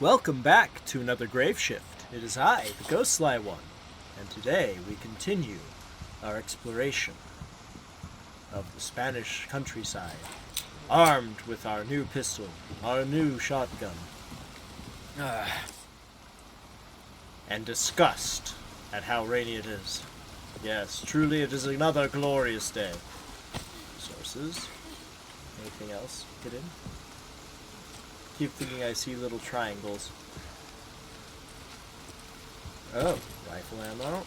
Welcome back to another Graveshift. It is I, the Ghost Sly One, and today we continue our exploration of the Spanish countryside, armed with our new pistol, our new shotgun, and disgust at how rainy it is. Yes, truly it is another glorious day. Sources. Anything else hidden? Keep thinking I see little triangles. Oh, rifle ammo.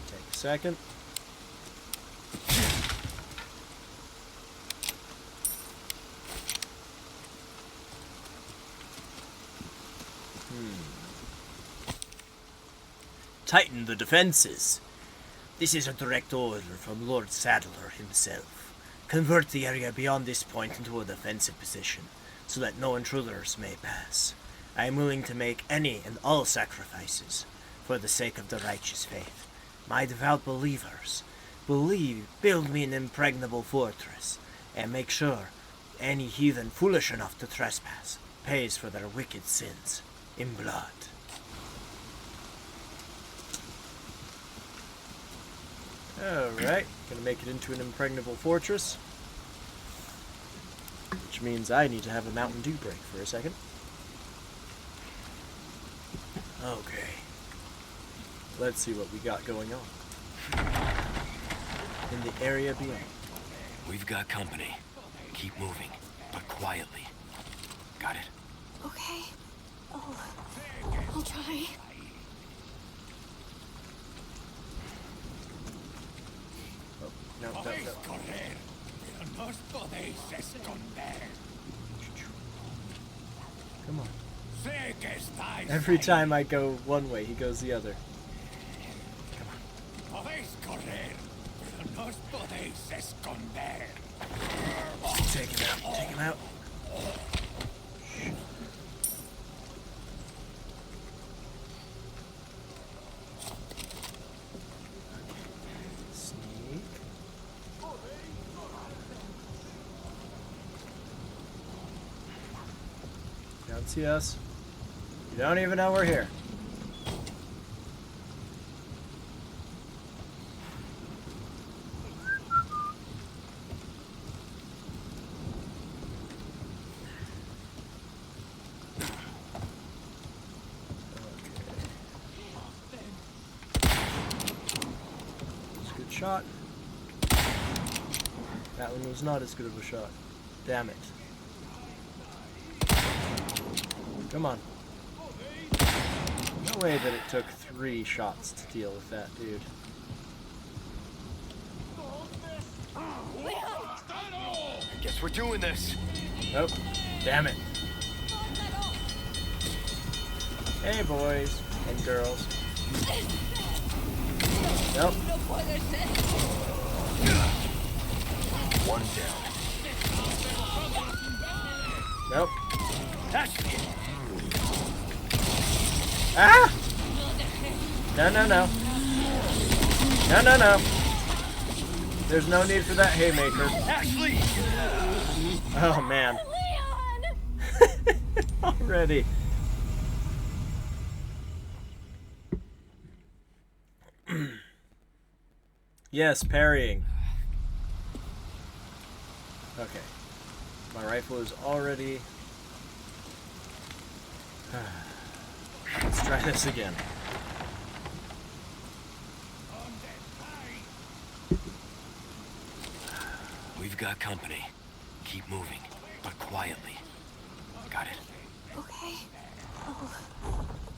Take a second. Tighten the defenses. This is a direct order from Lord Saddler himself. Convert the area beyond this point into a defensive position, so that no intruders may pass. I am willing to make any and all sacrifices for the sake of the righteous faith. My devout believers, build me an impregnable fortress, and make sure any heathen foolish enough to trespass pays for their wicked sins in blood. Alright, gonna make it into an impregnable fortress. Which means I need to have a Mountain Dew break for a second. Okay. Let's see what we got going on in the area beyond. We've got company. Keep moving, but quietly. Got it? Okay. I'll try. No. Come on. Every time I go one way, he goes the other. Come on. Take him out. Don't see us. You don't even know we're here. That's a good shot. That one was not as good of a shot. Damn it. Come on. No way that it took 3 shots to deal with that dude. I guess we're doing this. Nope. Damn it. Hey, boys and girls. Nope. One down. Nope. Ashley! Ah! No. There's no need for that haymaker. Ashley! Oh, man. Already. Yes, parrying. Okay. My rifle is already... Let's try this again. We've got company. Keep moving, but quietly. Got it? Okay.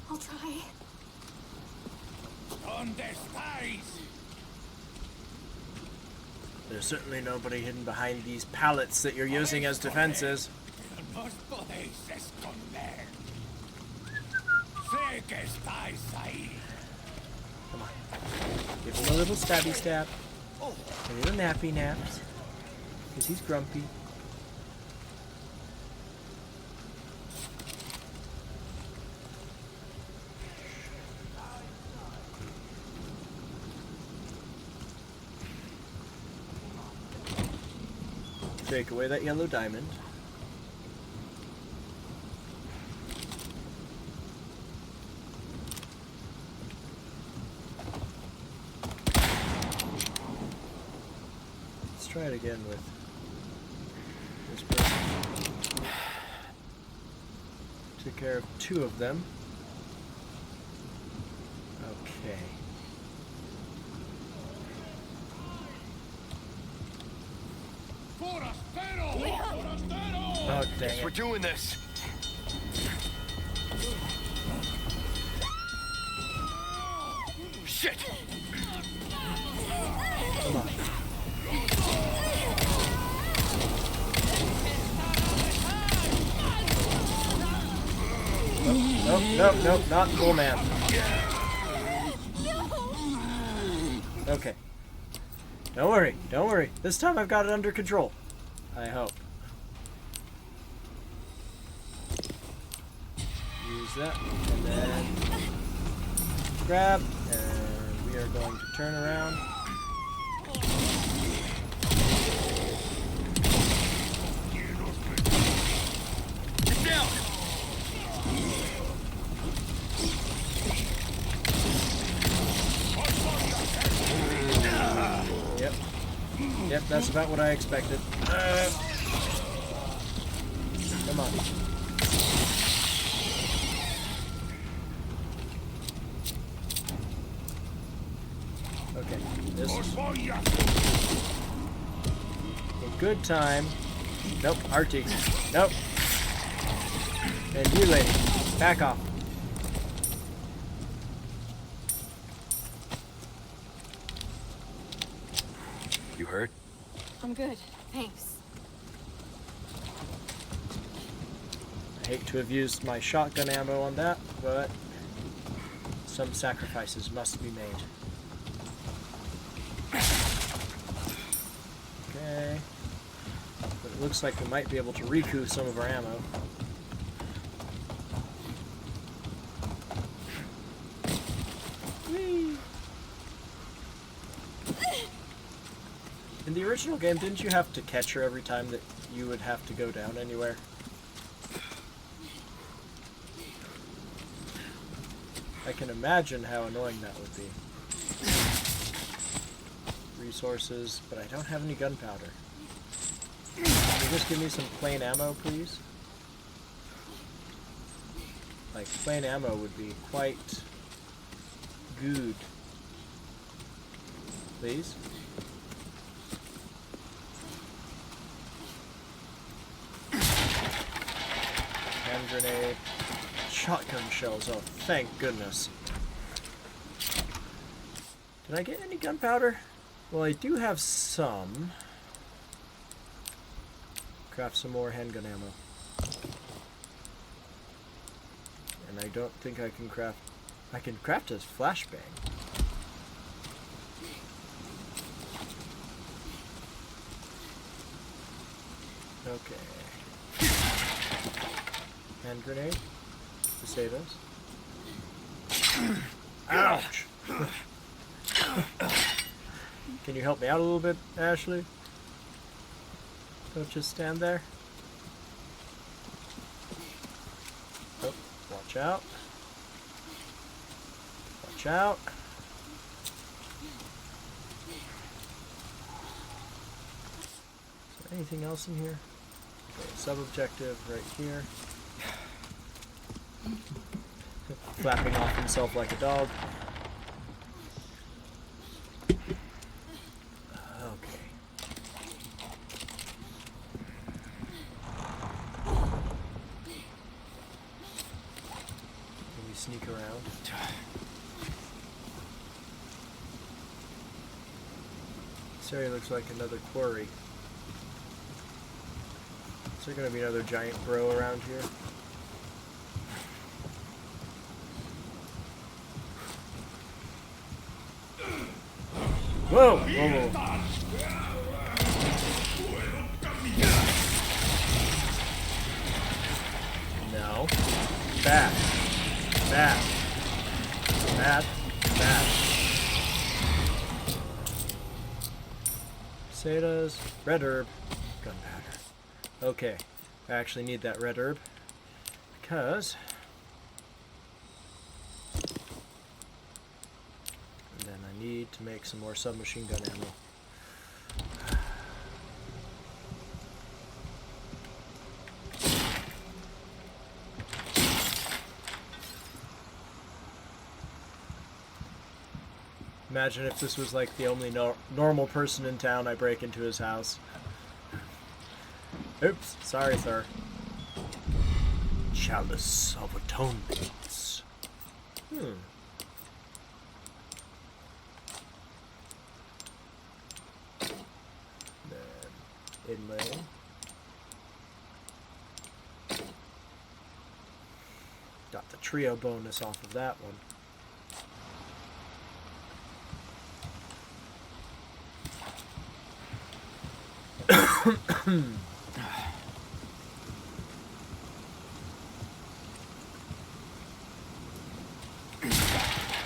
I'll try. There's certainly nobody hidden behind these pallets that you're using as defenses. Come on. Give him a little stabby stab. A little nappy naps. Because he's grumpy. Take away that yellow diamond. try it again with this person. Took care of 2 of them. Okay. Oh, dang We're it. doing this. Shit! Come on. Nope, not full man. Okay. Don't worry. This time I've got it under control. I hope. Use that, and then grab, and we are going to turn around. Get down! Yep, that's about what I expected. Come on. Okay, this is a good time. Nope, RT. Nope. And you, lady, back off. You hurt? I'm good. Thanks. I hate to have used my shotgun ammo on that, but some sacrifices must be made. Okay. But it looks like we might be able to recoup some of our ammo. Whee! In the original game, didn't you have to catch her every time that you would have to go down anywhere? I can imagine how annoying that would be. Resources, but I don't have any gunpowder. Can you just give me some plain ammo, please? Like, plain ammo would be quite good. Please? Hand grenade. Shotgun shells, oh thank goodness. Did I get any gunpowder? Well, I do have some. Craft some more handgun ammo. And I don't think I can craft... I can craft a flashbang. Okay. Hand grenade. Potatoes. Ouch! Can you help me out a little bit, Ashley? Don't just stand there. Oh, watch out. Watch out. Is there anything else in here? Okay, sub-objective right here. Flapping off himself like a dog. Okay. Can we sneak around? This area looks like another quarry. Is there gonna be another giant bro around here? Whoa! Whoa, whoa. No. Bad. Bad. Bad. Bad. Potatoes. Red herb. Gunpowder. Okay. I actually need that red herb. Because... and then I need to make some more submachine gun ammo. imagine if this was like the only normal person in town, I break into his house. Oops, sorry, sir. Chalice of Atonements. Then inlay. Got the trio bonus off of that one.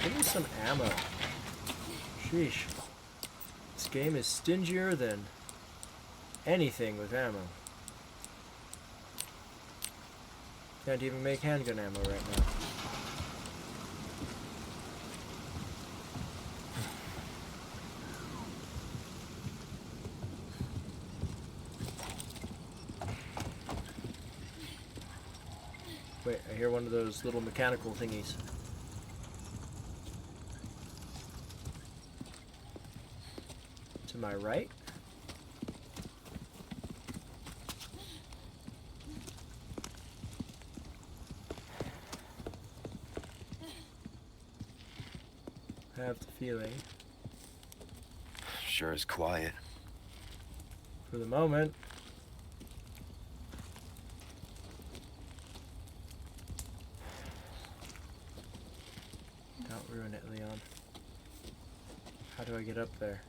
Give me some ammo. Sheesh. This game is stingier than anything with ammo. Can't even make handgun ammo right now. Wait, I hear one of those little mechanical thingies. To my right? I have the feeling, Sure is quiet. for the moment, don't ruin it, Leon. How do I get up there?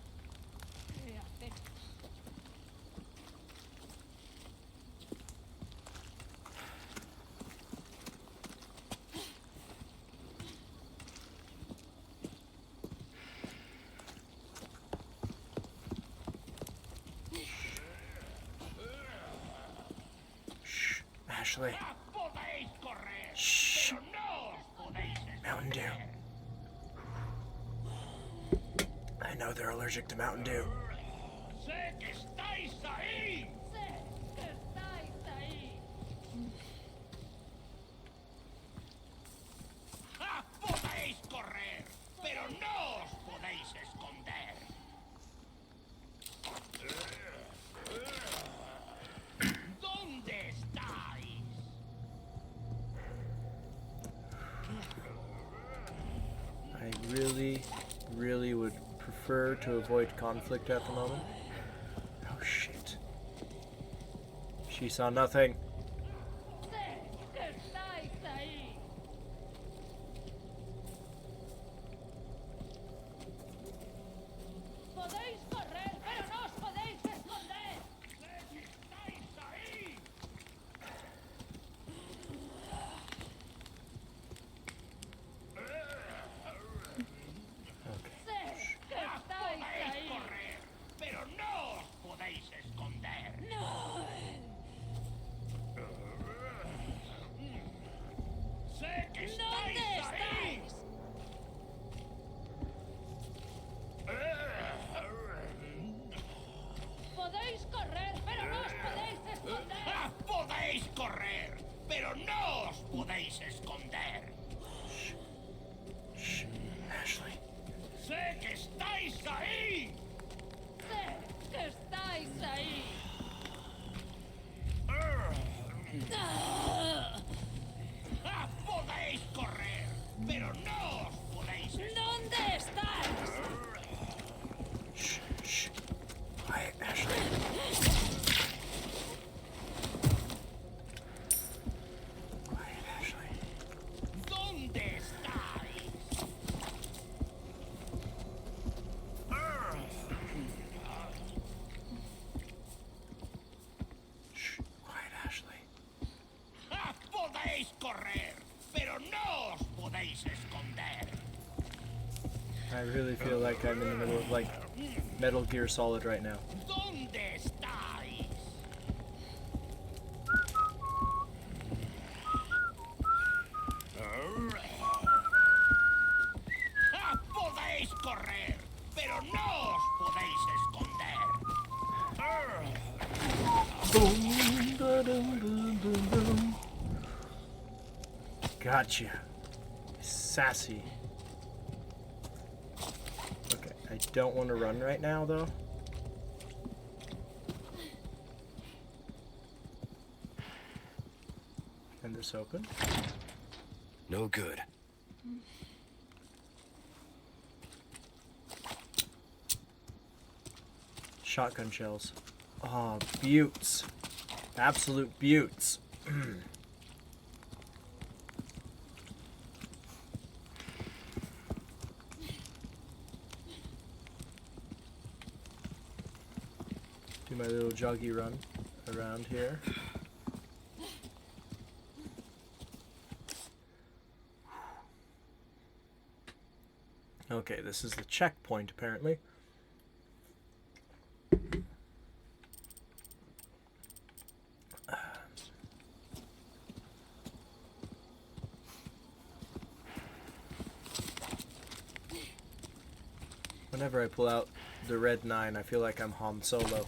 Shh, Ashley. Shh. Mountain Dew. I know they're allergic to Mountain Dew. Podéis correr, pero no os podéis esconder. ¿Dónde estáis? I really would prefer to avoid conflict at the moment. Oh shit. She saw nothing. Podéis correr, pero no os podéis esconder. ¿Estáis ahí? Okay. Sé que estáis Podéis ahí. correr, pero no os podéis esconder. No. Sé que estáis ¿Dónde ahí. estáis? Podéis correr, pero no os podéis esconder. Podéis correr, pero no os podéis esconder. Shh. Ashley. Sé que estáis ahí. Sé que estáis ahí. Podéis correr, pero no os podéis esconder. ¿Dónde estáis? Shh. Shh. Quiet, Ashley. Quiet, Ashley. ¿Dónde estáis? Shh. Quiet, Ashley. Podéis correr, pero no os podéis esconder. I really feel like I'm in the middle of like Metal Gear Solid right now. ¿Dónde estáis? Podéis correr, pero no os podéis esconder. Boom, ba-dum, boom, boom, boom. Gotcha. Sassy. I don't want to run right now, though. And this open? No good. Shotgun shells. Oh, buttes. Absolute buttes. Do my little joggy run around here. Okay, this is the checkpoint, apparently. Whenever I pull out the red 9, I feel like I'm Han Solo.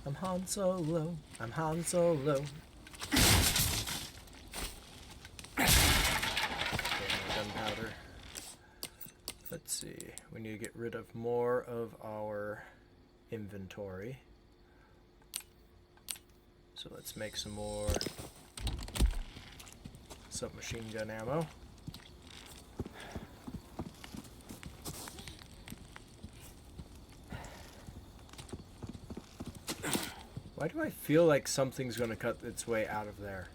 I'm Han Solo. I'm Han Solo. Okay, gunpowder. Let's see. We need to get rid of more of our inventory. So let's make some more submachine gun ammo. Why do I feel like something's going to cut its way out of there?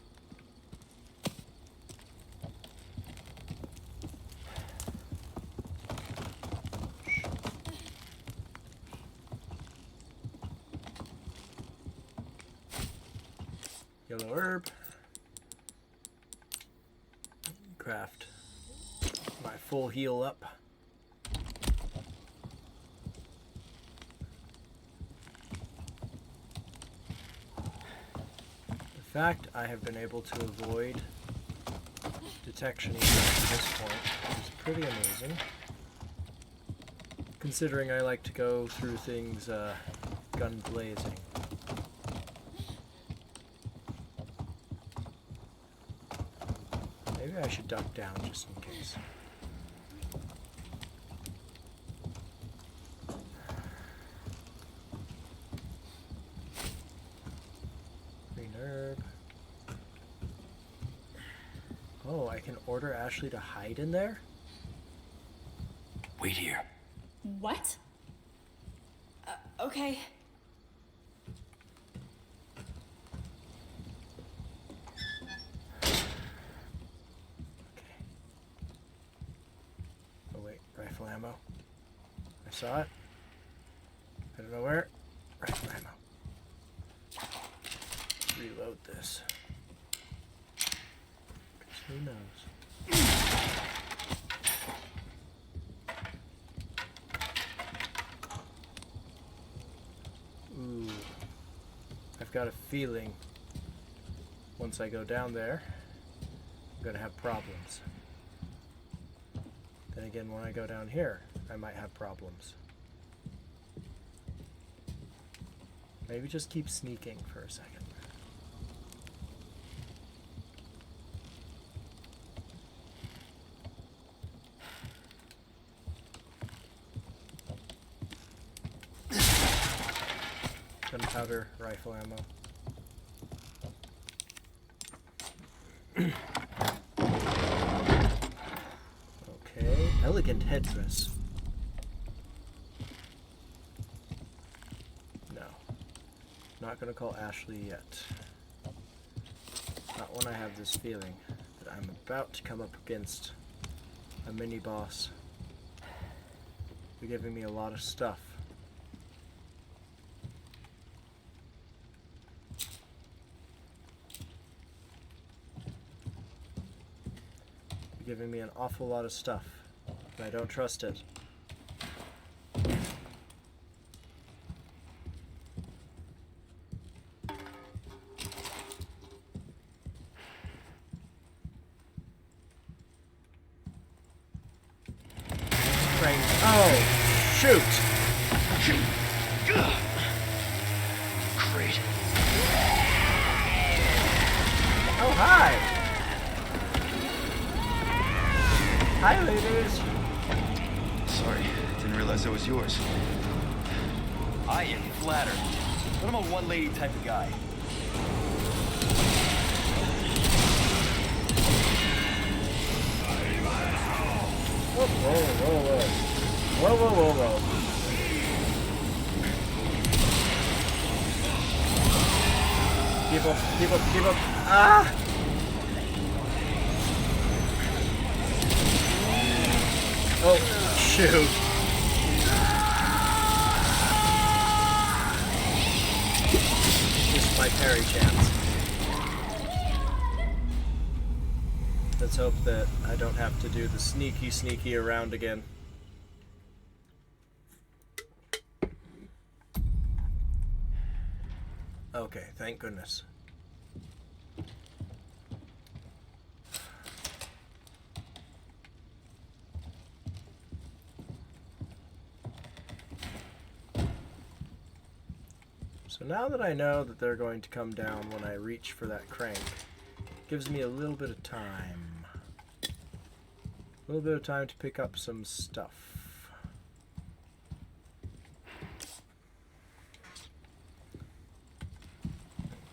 Yellow herb. Craft my full heal up. The fact I have been able to avoid detection even at this point is pretty amazing. Considering I like to go through things gun blazing. Maybe I should duck down just in case. Green herb. Oh, I can order Ashley to hide in there? Wait here. What? Okay. Oh wait, rifle ammo. I saw it. I don't know where. Rifle ammo. Reload this. 'Cause who knows? Ooh. I've got a feeling once I go down there, I'm gonna have problems. Then again, when I go down here, I might have problems. Maybe just keep sneaking for a second. Gunpowder, rifle ammo. Okay, elegant headdress. No. Not gonna call Ashley yet. Not when I have this feeling that I'm about to come up against a mini boss. They're giving me a lot of stuff. Giving me an awful lot of stuff, and I don't trust it. Right. Oh, shoot! Great. Oh, hi! Hi, ladies. Sorry. realize that was yours. I am flattered, but I'm a one-lady type of guy. Whoa, whoa, whoa, whoa. Whoa, whoa, whoa, whoa. Keep up, keep up, keep up. Ah! Oh, shoot. This is my parry chance. Let's hope that I don't have to do the sneaky around again. Okay, thank goodness. So now that I know that they're going to come down when I reach for that crank, gives me a little bit of time. A little bit of time to pick up some stuff.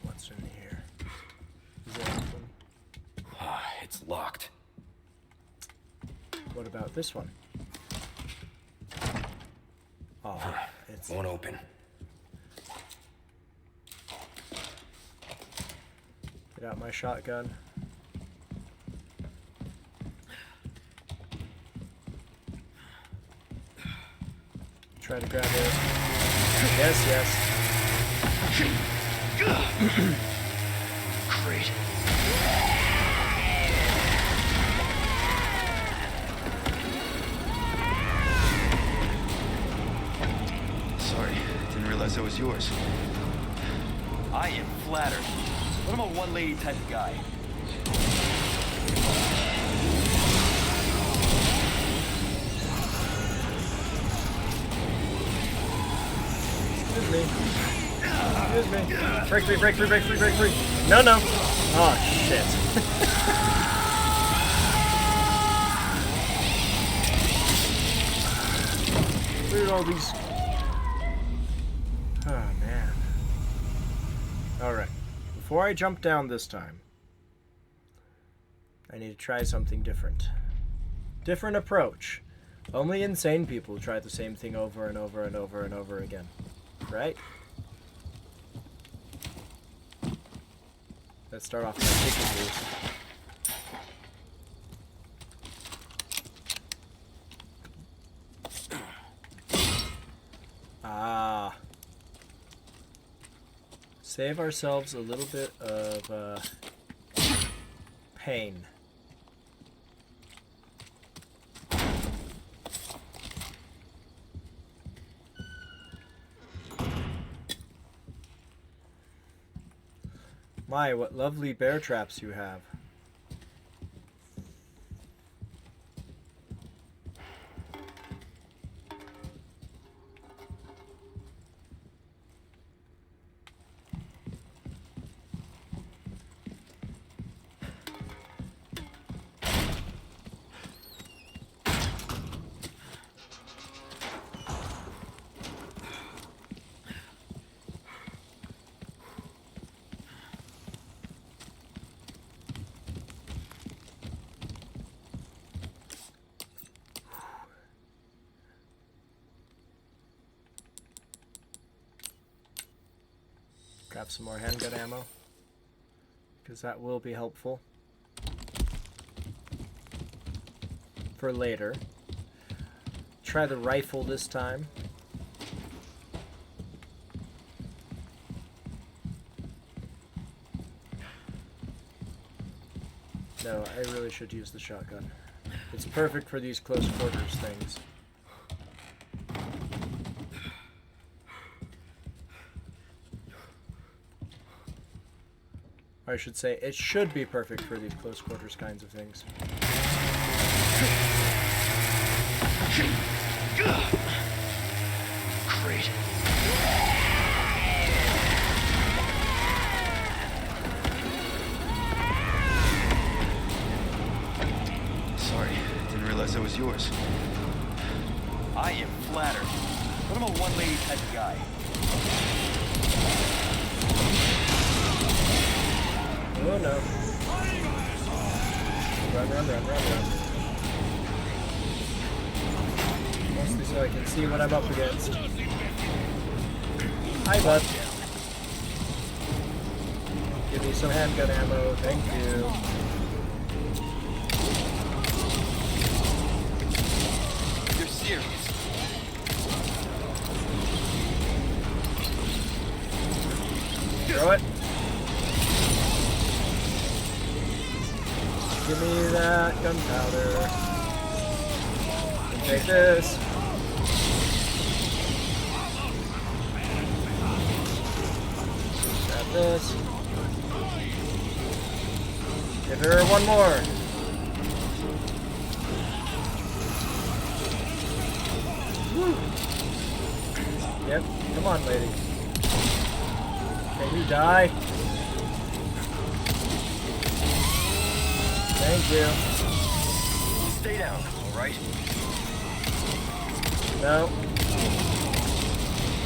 What's in here? Is there anything? Ah, it's locked. What about this one? Oh, it's... Won't open. Get out my shotgun. Try to grab it. Yes, yes. Great. Sorry, didn't realize that was yours. I am flattered, but I'm a one-lady type of guy. Excuse me. Excuse me. Break free, break free, break free, break free. No, no. Oh, shit. Look at all these... Oh, man. Alright. Before I jump down this time, I need to try something different. Different approach. Only insane people try the same thing over and over and over and over again. Right? Let's start off with chicken juice. Ah. Save ourselves a little bit of pain. My, what lovely bear traps you have. Grab some more handgun ammo, because that will be helpful for later. Try the rifle this time. No, I really should use the shotgun. It's perfect for these close quarters things. I should say, it should be perfect for these close quarters kinds of things. Great. Sorry, didn't realize that was yours. I I am flattered. But I'm a one-lady type of guy. Oh no. Run. Mostly so I can see what I'm up against. Hi, bud. Give me some handgun ammo, thank you. You're serious? Throw it. Give me that gunpowder. And take this. Grab this. Give her one more. Woo. Yep, come on, lady. Can you die? Thank you. Stay down, all right? No.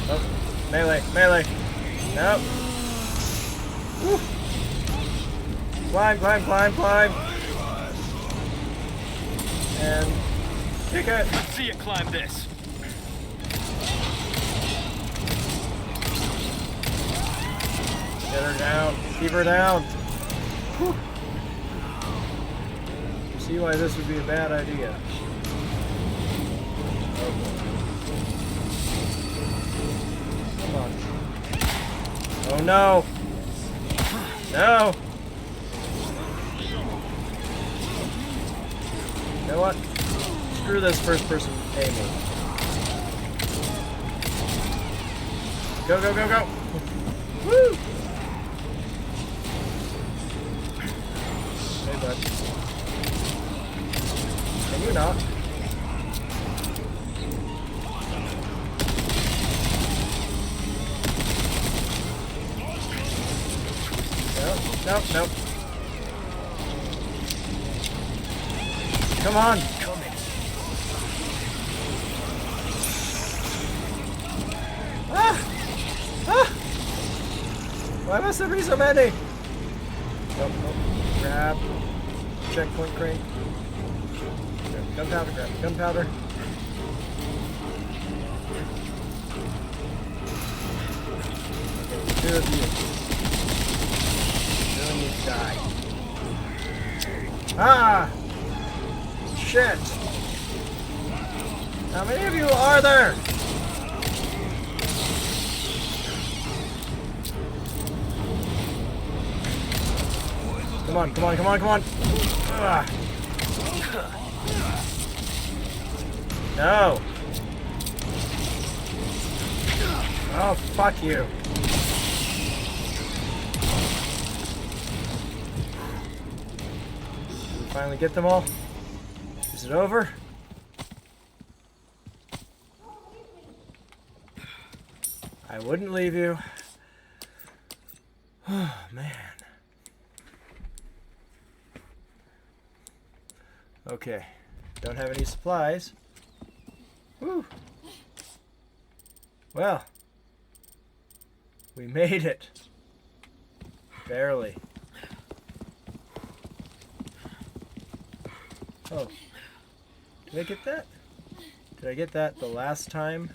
Oh, melee. Nope. Woo. Climb. And kick it. Let's see you climb this. Get her down. Keep her down. Whew. You see why this would be a bad idea. Oh boy. Come on. Oh no. No. You know what? Screw this first person aiming. Go. Woo! Hey, bud. Can you not? Nope. Come on. Coming. Why must there be so many? Nope. Grab. Checkpoint crate. Grab gunpowder. Okay, 2 of you. Then you die. Ah! Shit! How many of you are there? Come on. Ugh. No. Oh, fuck you. Did we finally get them all? Is it over? I wouldn't leave you. Oh, man. Okay. Don't have any supplies. Woo. Well. We made it. Barely. Oh. Did I get that? Did I get that the last time?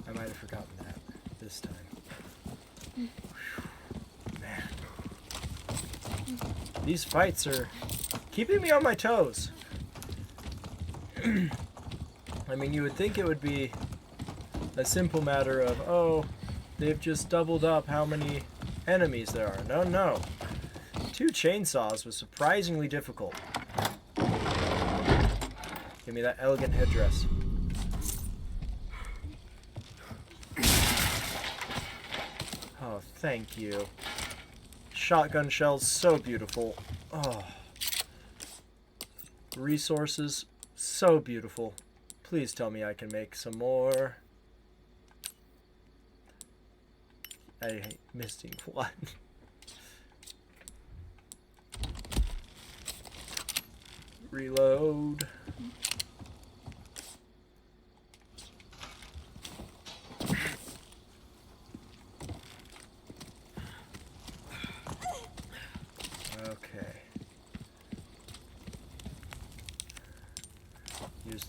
I might have forgotten that this time. Whew. Man. These fights are keeping me on my toes. I mean, you would think it would be a simple matter of, oh, they've just doubled up how many enemies there are. No. 2 chainsaws was surprisingly difficult. Give me that elegant headdress. Oh, thank you. Shotgun shells, so beautiful. Oh. Resources, so beautiful. Please tell me I can make some more. I hate missing one. Reload.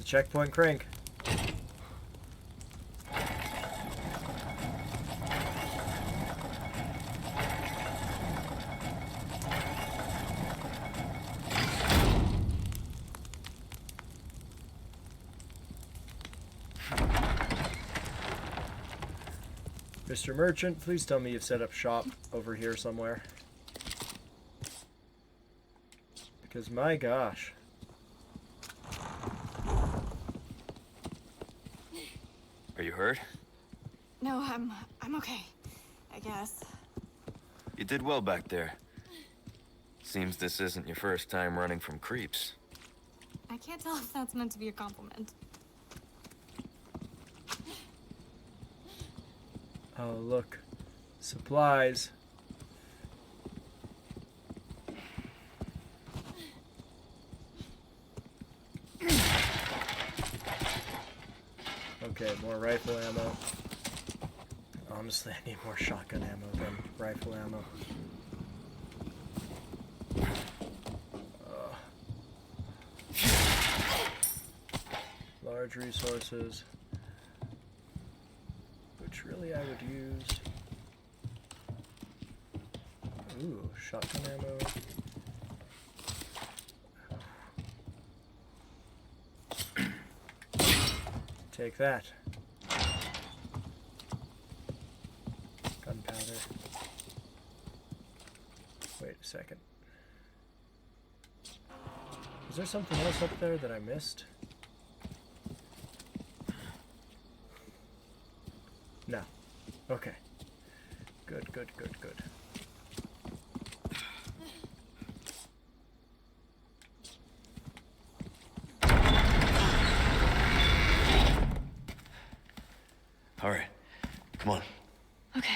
checkpoint crank. Mr. Merchant, please tell me you've set up shop over here somewhere. Because my gosh. Are you hurt? No, I'm okay. I guess. You did well back there. Seems this isn't your first time running from creeps. I can't tell if that's meant to be a compliment. Oh, look. Supplies. Okay, more rifle ammo. Honestly, I need more shotgun ammo than rifle ammo. Large resources. Which really I would use. Ooh, shotgun ammo. Take that. Gunpowder. Wait a second. Is there something else up there that I missed? No. Okay. Good, good, good, good. All right, come on. Okay.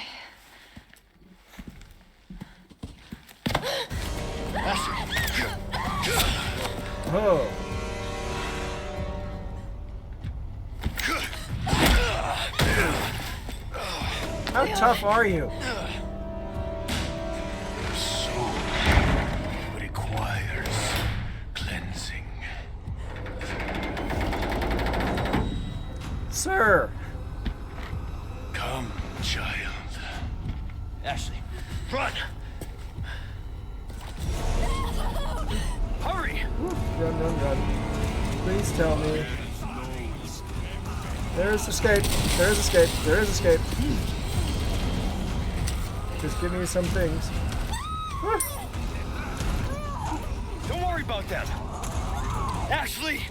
Oh! How tough are you? Your soul requires cleansing. Sir! Come, child. Ashley, run! Hurry! Run, run, run. Please tell me. There is escape. There is escape. There is escape. Just give me some things. Don't worry about them! Ashley!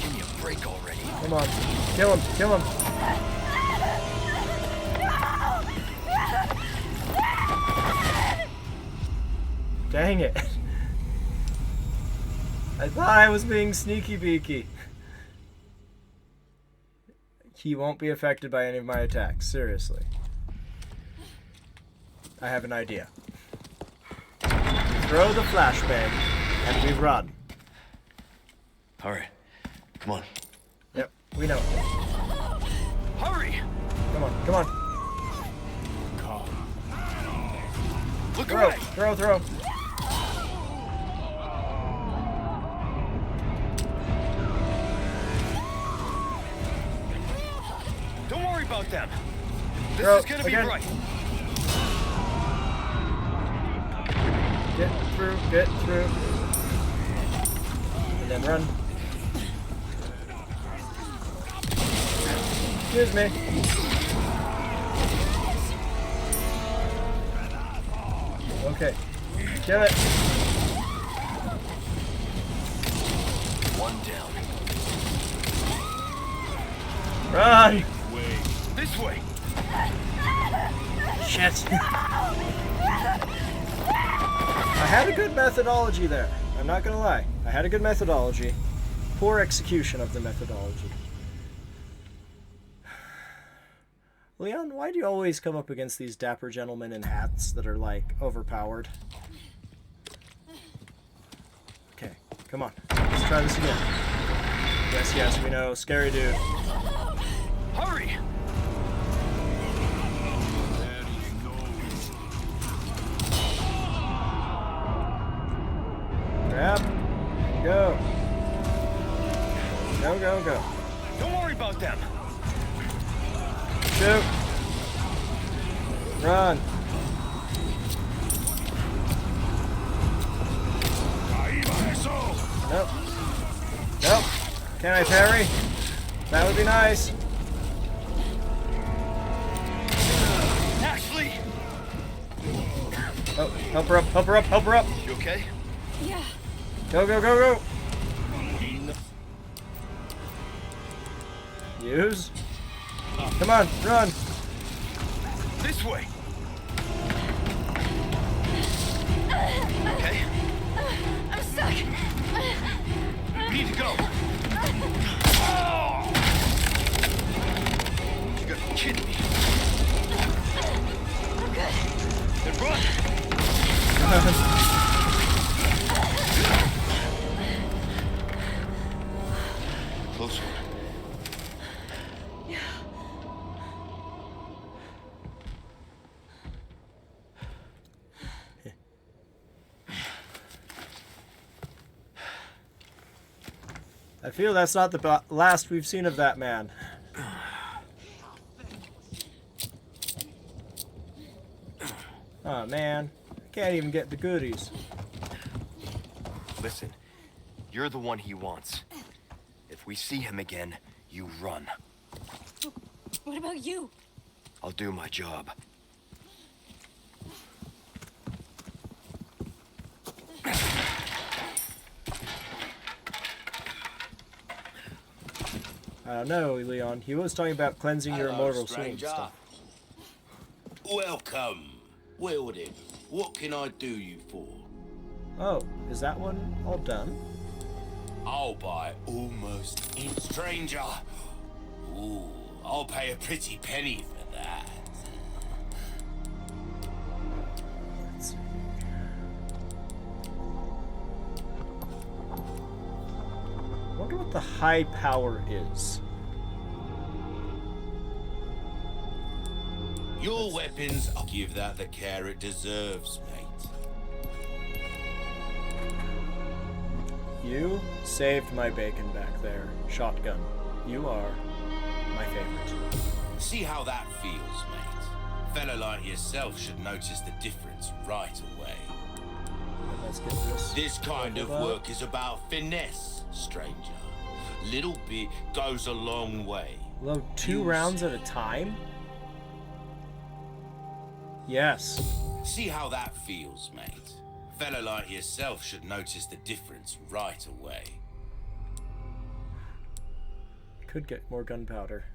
Give me a break already. Come on. Kill him. Kill him. Dang it. I thought I was being sneaky beaky. He won't be affected by any of my attacks. Seriously. I have an idea. We throw the flashbang and we run. All right, come on. Yep, we know. Hurry! Come on, come on. Look Throw, away! throw, throw. Don't worry about them. This Throw, is gonna again. be right. Get through, get through. And then run. Excuse me. Okay. Kill it. One down. Run! This way! Shit. I had a good methodology there. I'm not gonna lie. I had a good methodology. Poor execution of the methodology. Leon, why do you always come up against these dapper gentlemen in hats that are, like, overpowered? Okay, come on. Let's try this again. Yes, yes, we know. Scary dude. Hurry! Grab. Go. Go, go, go. Don't worry about them. Shoot. Run. Nope. Nope. Can I parry? That would be nice. Ashley! Oh, help her up, help her up, help her up. You okay? Yeah. Go, go, go, go. Use. Come on, run. This way. Okay. I'm stuck. We need to go. Oh! You gotta be kidding me. I'm good. Then run. Closer. I feel that's not the last we've seen of that man. Oh man, I can't even get the goodies. Listen, you're the one he wants. If we see him again, you run. What about you? I'll do my job. I don't know, Leon. He was talking about cleansing your Hello, immortal soul and stranger. stuff. Welcome. Wielding. What can I do you for? Oh, is that one all done? I'll buy almost in. Stranger. Ooh, I'll pay a pretty penny for that. Let's see. I wonder what the high power is. Your weapons, I'll give that the care it deserves, mate. You saved my bacon back there. Shotgun. You are my favorite. See how that feels, mate. Fella like yourself should notice the difference right away. Let's get this. This kind of leveled up. work is about finesse, stranger. Little bit goes a long way. Load 2 rounds at a time? Yes. See how that feels, mate. Fella like yourself should notice the difference right away. Could get more gunpowder.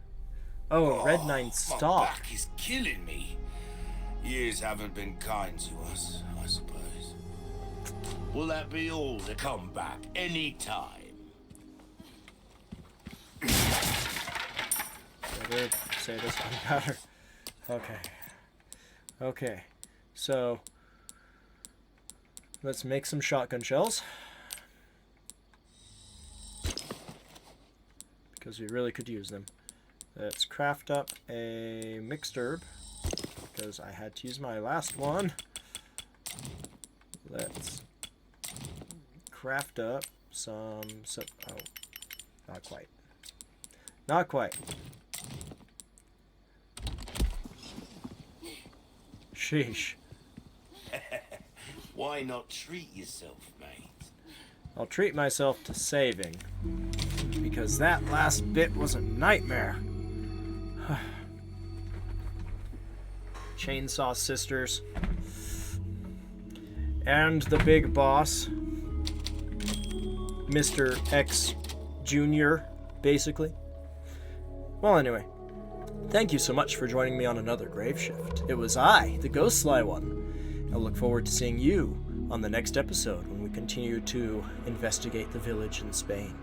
Oh, Red 9 My stock. back is killing me. Years haven't been kind to us, I suppose. Will that be all to come back any time? Better say this gunpowder. Okay. Okay. So let's make some shotgun shells. Because we really could use them. Let's craft up a mixed herb. Because I had to use my last one. Let's craft up some... oh, not quite. Not quite. Sheesh. Why not treat yourself, mate? I'll treat myself to saving. Because that last bit was a nightmare. Chainsaw Sisters. And the big boss. Mr. X Jr., basically. Well, anyway. Thank you so much for joining me on another Graveshift. It was I, the Ghost Sly One. I look forward to seeing you on the next episode when we continue to investigate the village in Spain.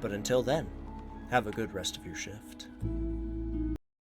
But until then, have a good rest of your shift.